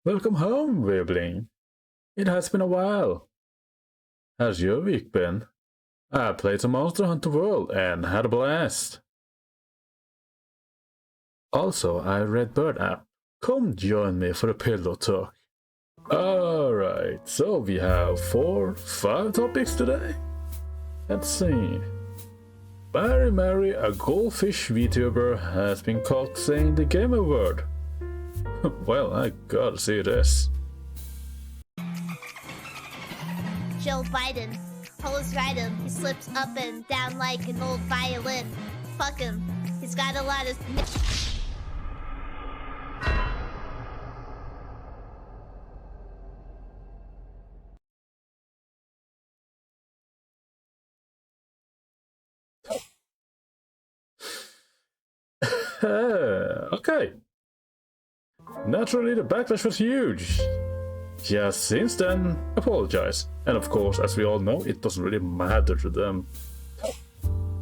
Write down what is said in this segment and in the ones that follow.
Welcome home, Weebling. It has been a while. How's your week been? I played some Monster Hunter World and had a blast. Also, I read Bird app. Come join me for a pillow talk. Alright, so we have 5 topics today. Let's see. MariMari, a goldfish VTuber, has been caught saying the gamer word. Well, I gotta see this. Joe Biden. Police ride him. He slips up and down like an old violin. Fuck him. He's got a lot of... Okay. Naturally, the backlash was huge. She has since then apologized, and of course, as we all know, it doesn't really matter to them.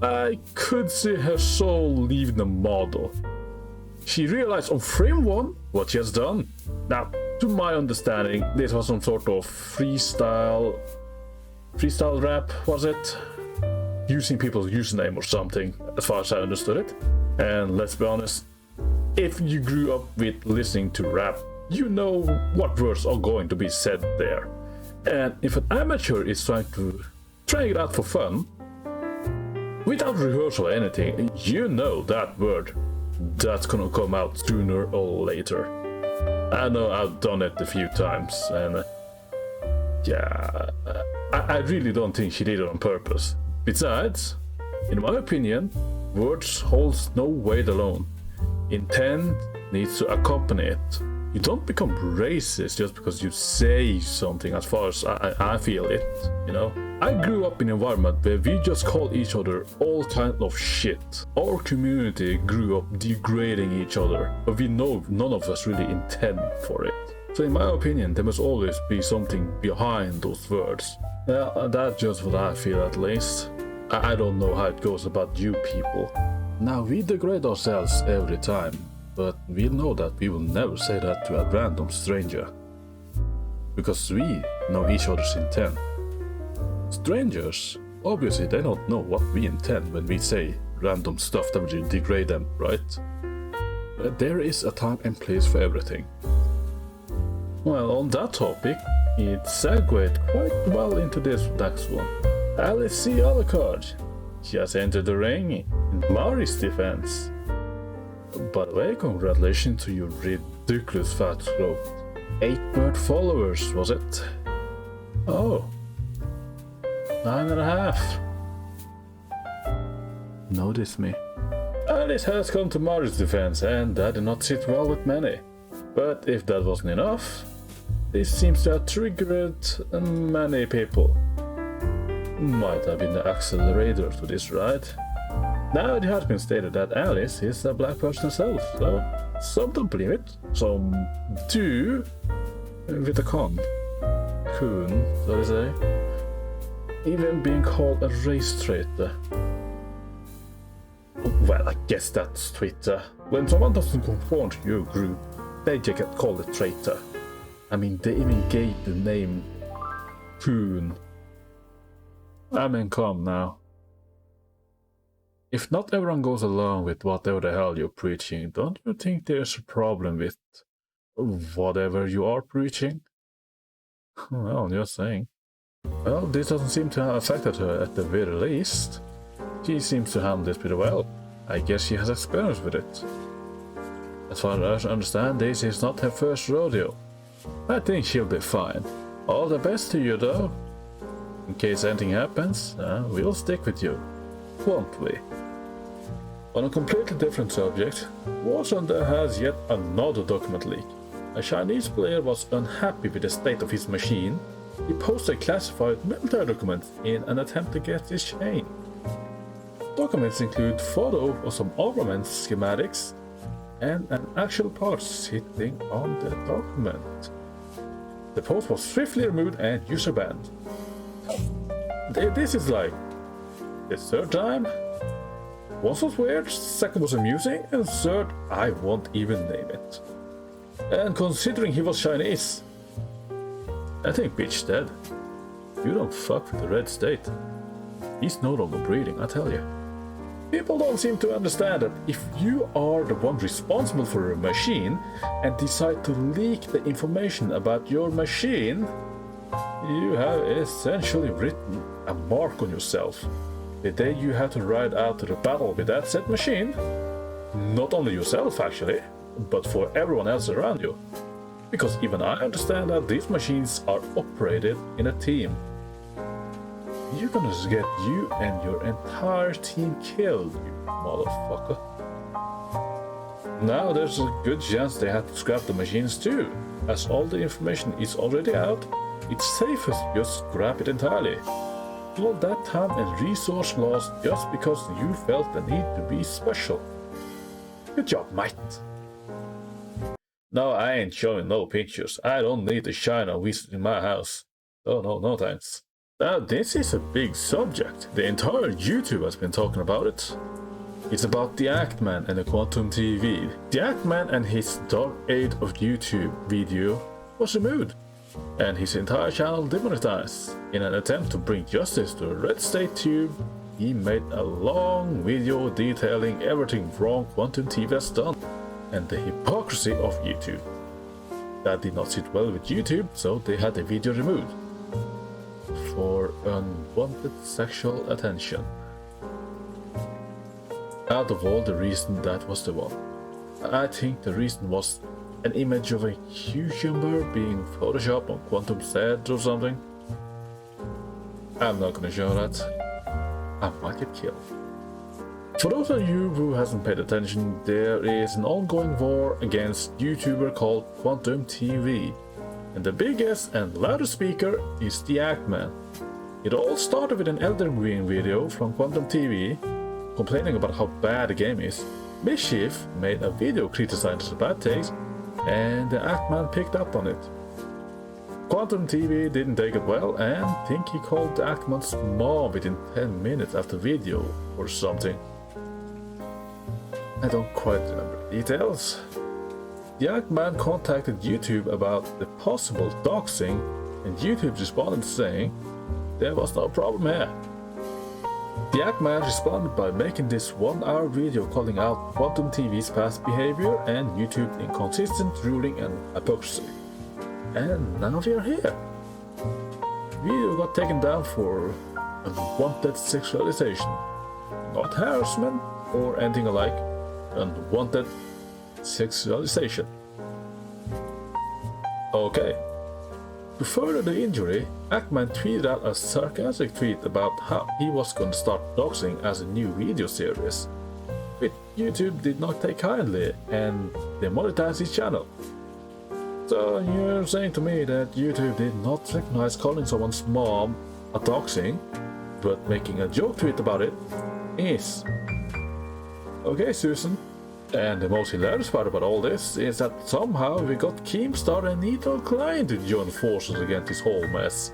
I could see her soul leave the model. She realized on frame 1 what she has done. Now, to my understanding, this was some sort of freestyle rap, was it? Using people's username or something, as far as I understood it. And let's be honest, if you grew up with listening to rap, you know what words are going to be said there. And if an amateur is trying it out for fun, without rehearsal or anything, you know that word that's gonna come out sooner or later. I know I've done it a few times, and I really don't think she did it on purpose. Besides, in my opinion, words holds no weight alone. Intent needs to accompany it. You don't become racist just because you say something, as far as I feel it, you know? I grew up in an environment where we just called each other all kinds of shit. Our community grew up degrading each other, but we know none of us really intend for it. So in my opinion, there must always be something behind those words. Yeah, that's just what I feel at least. I don't know how it goes about you people. Now, we degrade ourselves every time, but we know that we will never say that to a random stranger. Because we know each other's intent. Strangers, obviously they don't know what we intend when we say random stuff that will degrade them, right? But there is a time and place for everything. Well, on that topic, it segued quite well into this next one. Alice C. Alucard. She has entered the ring in Mari's defense. By the way, congratulations to your ridiculous fat throat. 8 bird followers, was it? Oh. 9.5. Notice me. Alice has come to Mari's defense, and that did not sit well with many. But if that wasn't enough, this seems to have triggered many people. Might have been the accelerator to this, right? Now it has been stated that Alice is a black person herself, so some don't believe it, some do, with a coon, so to say. Even being called a race traitor. Well, I guess that's Twitter. When someone doesn't conform to your group, they just get called a traitor. I mean, they even gave the name coon. I mean, come now. If not everyone goes along with whatever the hell you're preaching, don't you think there's a problem with whatever you are preaching? Well, I'm just saying. Well, this doesn't seem to have affected her at the very least. She seems to handle this pretty well. I guess she has experience with it. As far as I understand, this is not her first rodeo. I think she'll be fine. All the best to you though. In case anything happens, we'll stick with you, won't we? On a completely different subject, War Thunder has yet another document leak. A Chinese player was unhappy with the state of his machine. He posted classified military documents in an attempt to get his chain. Documents include photos of some armament schematics and an actual part sitting on the document. The post was swiftly removed and user banned. This is like the third time. Once was weird, second was amusing, and third, I won't even name it. And considering he was Chinese, I think bitch dead. You don't fuck with the red state. He's no longer breathing, I tell you. People don't seem to understand that if you are the one responsible for a machine and decide to leak the information about your machine, you have essentially written a mark on yourself. The day you have to ride out to the battle with that said machine, not only yourself actually, but for everyone else around you. Because even I understand that these machines are operated in a team. You're gonna get you and your entire team killed, you motherfucker. Now there's a good chance they had to scrap the machines too. As all the information is already out, it's safest to just scrap it entirely. All that time and resource lost just because you felt the need to be special. Good job, mate. No, I ain't showing no pictures. I don't need a China visit in my house. Oh no thanks. Now this is a big subject. The entire YouTube has been talking about it. It's about the Actman and the Quantum TV. The Actman and his Dark Age of YouTube video was removed, and his entire channel demonetized. In an attempt to bring justice to the Red State Tube, he made a long video detailing everything wrong Quantum TV has done, and the hypocrisy of YouTube. That did not sit well with YouTube, so they had the video removed. For unwanted sexual attention. Out of all the reason, that was the one. I think the reason was an image of a cucumber being photoshopped on Quantum's head or something. I'm not gonna show that. I might get killed. For those of you who hasn't paid attention, there is an ongoing war against YouTuber called Quantum TV. And the biggest and loudest speaker is the Actman. It all started with an Elden Ring video from Quantum TV complaining about how bad the game is. Mischief made a video criticizing the bad takes, and the Actman picked up on it. Quantum TV didn't take it well and think he called the Actman's mom within 10 minutes after the video or something. I don't quite remember the details. The Actman contacted YouTube about the possible doxing, and YouTube responded saying there was no problem here. The Actman responded by making this 1-hour video calling out Quantum TV's past behavior and YouTube's inconsistent ruling and hypocrisy. And now we are here. The video got taken down for unwanted sexualization, not harassment or anything alike. Unwanted sexualization. Okay. To further the injury, Actman tweeted out a sarcastic tweet about how he was going to start doxing as a new video series, which YouTube did not take kindly and demonetized his channel. So you're saying to me that YouTube did not recognize calling someone's mom a doxing, but making a joke tweet about it is. Okay, Susan. And the most hilarious part about all this is that somehow we got Keemstar and Ethel Klein to join forces against this whole mess.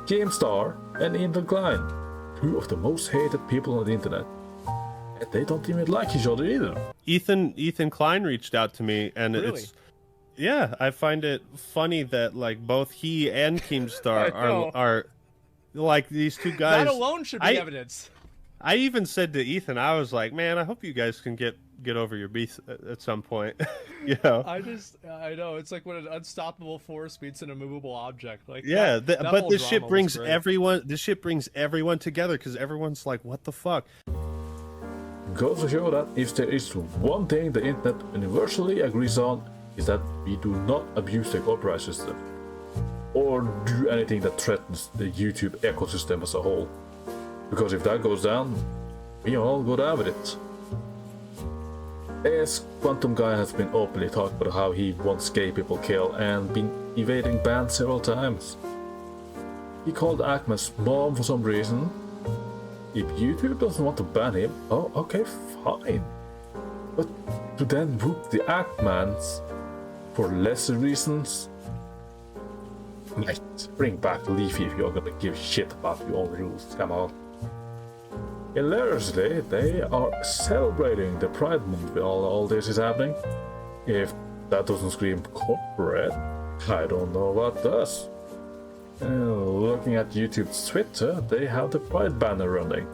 Keemstar and Ethel Klein, two of the most hated people on the internet. And they don't even like each other either. Ethan Klein reached out to me, and Really? yeah, I find it funny that like both he and Keemstar are like these two guys. That alone should be evidence. I even said to Ethan, I was like, man, I hope you guys can get over your beef at some point. You know? I know, it's like when an unstoppable force meets an immovable object. Like yeah, that but whole this shit drama was brings great. everyone. This shit brings everyone together because everyone's like, what the fuck? Goes to show that if there is one thing the internet universally agrees on, is that we do not abuse the copyright system or do anything that threatens the YouTube ecosystem as a whole. Because if that goes down, we all go down with it. As Quantum Guy has been openly talking about how he wants gay people killed and been evading bans several times. He called Actman's mom for some reason. If YouTube doesn't want to ban him, oh okay, fine. But to then whoop the Actmans for lesser reasons? Mate, bring back Leafy if you're gonna give shit about your own rules, come on. Hilariously, they are celebrating the Pride Month while all this is happening. If that doesn't scream corporate, I don't know what does. Looking at YouTube's Twitter, they have the Pride banner running.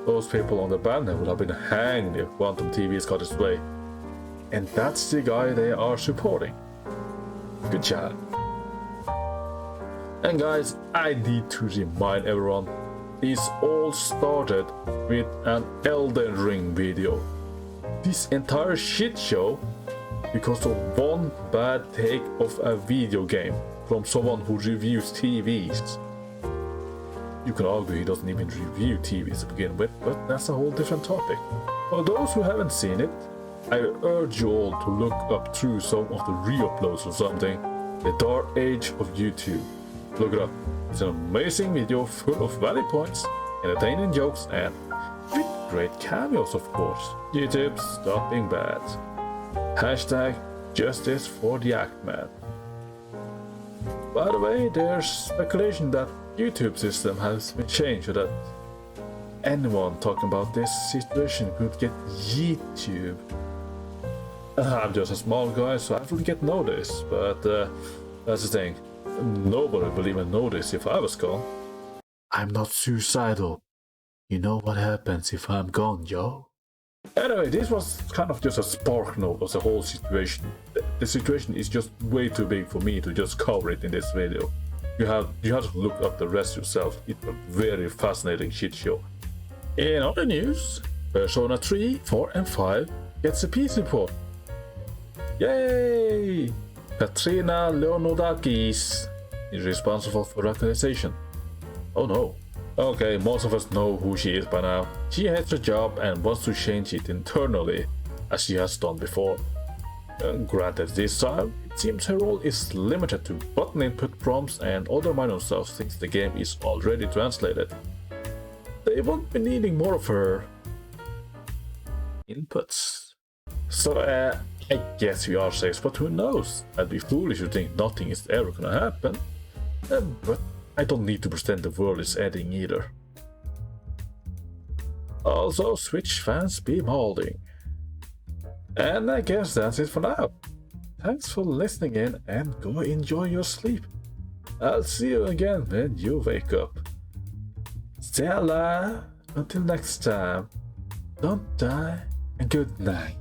Those people on the banner would have been hanged if Quantum TV's got its way. And that's the guy they are supporting. Good job. And guys, I need to remind everyone, this all started with an Elden Ring video. This entire shit show because of one bad take of a video game from someone who reviews TVs. You can argue he doesn't even review TVs to begin with, but that's a whole different topic. For those who haven't seen it, I urge you all to look up through some of the re-uploads or something. The Dark Age of YouTube. Look it up. It's an amazing video full of valid points, entertaining jokes, and with great cameos, of course. YouTube, stop being bad. Hashtag justice for the act man. By the way, there's speculation that YouTube system has been changed so that anyone talking about this situation could get YouTube. I'm just a small guy, so I wouldn't get noticed, but that's the thing. Nobody will even notice if I was gone. I'm not suicidal. You know what happens if I'm gone, yo? Anyway, this was kind of just a spark note of the whole situation. The situation is just way too big for me to just cover it in this video. You have to look up the rest yourself. It's a very fascinating shit show. In other news, Persona 3, 4 and 5 gets a PC port. Yay! Katrina Leonodakis is responsible for localization. Oh no. Okay, most of us know who she is by now. She hates her job and wants to change it internally, as she has done before. Granted, this time, it seems her role is limited to button input prompts and other minor stuff since the game is already translated. They won't be needing more of her inputs. So, I guess we are safe, but who knows? I'd be foolish to think nothing is ever gonna happen. But I don't need to pretend the world is ending either. Also, Switch fans be molding. And I guess that's it for now. Thanks for listening in and go enjoy your sleep. I'll see you again when you wake up. Stay alive until next time. Don't die and good night.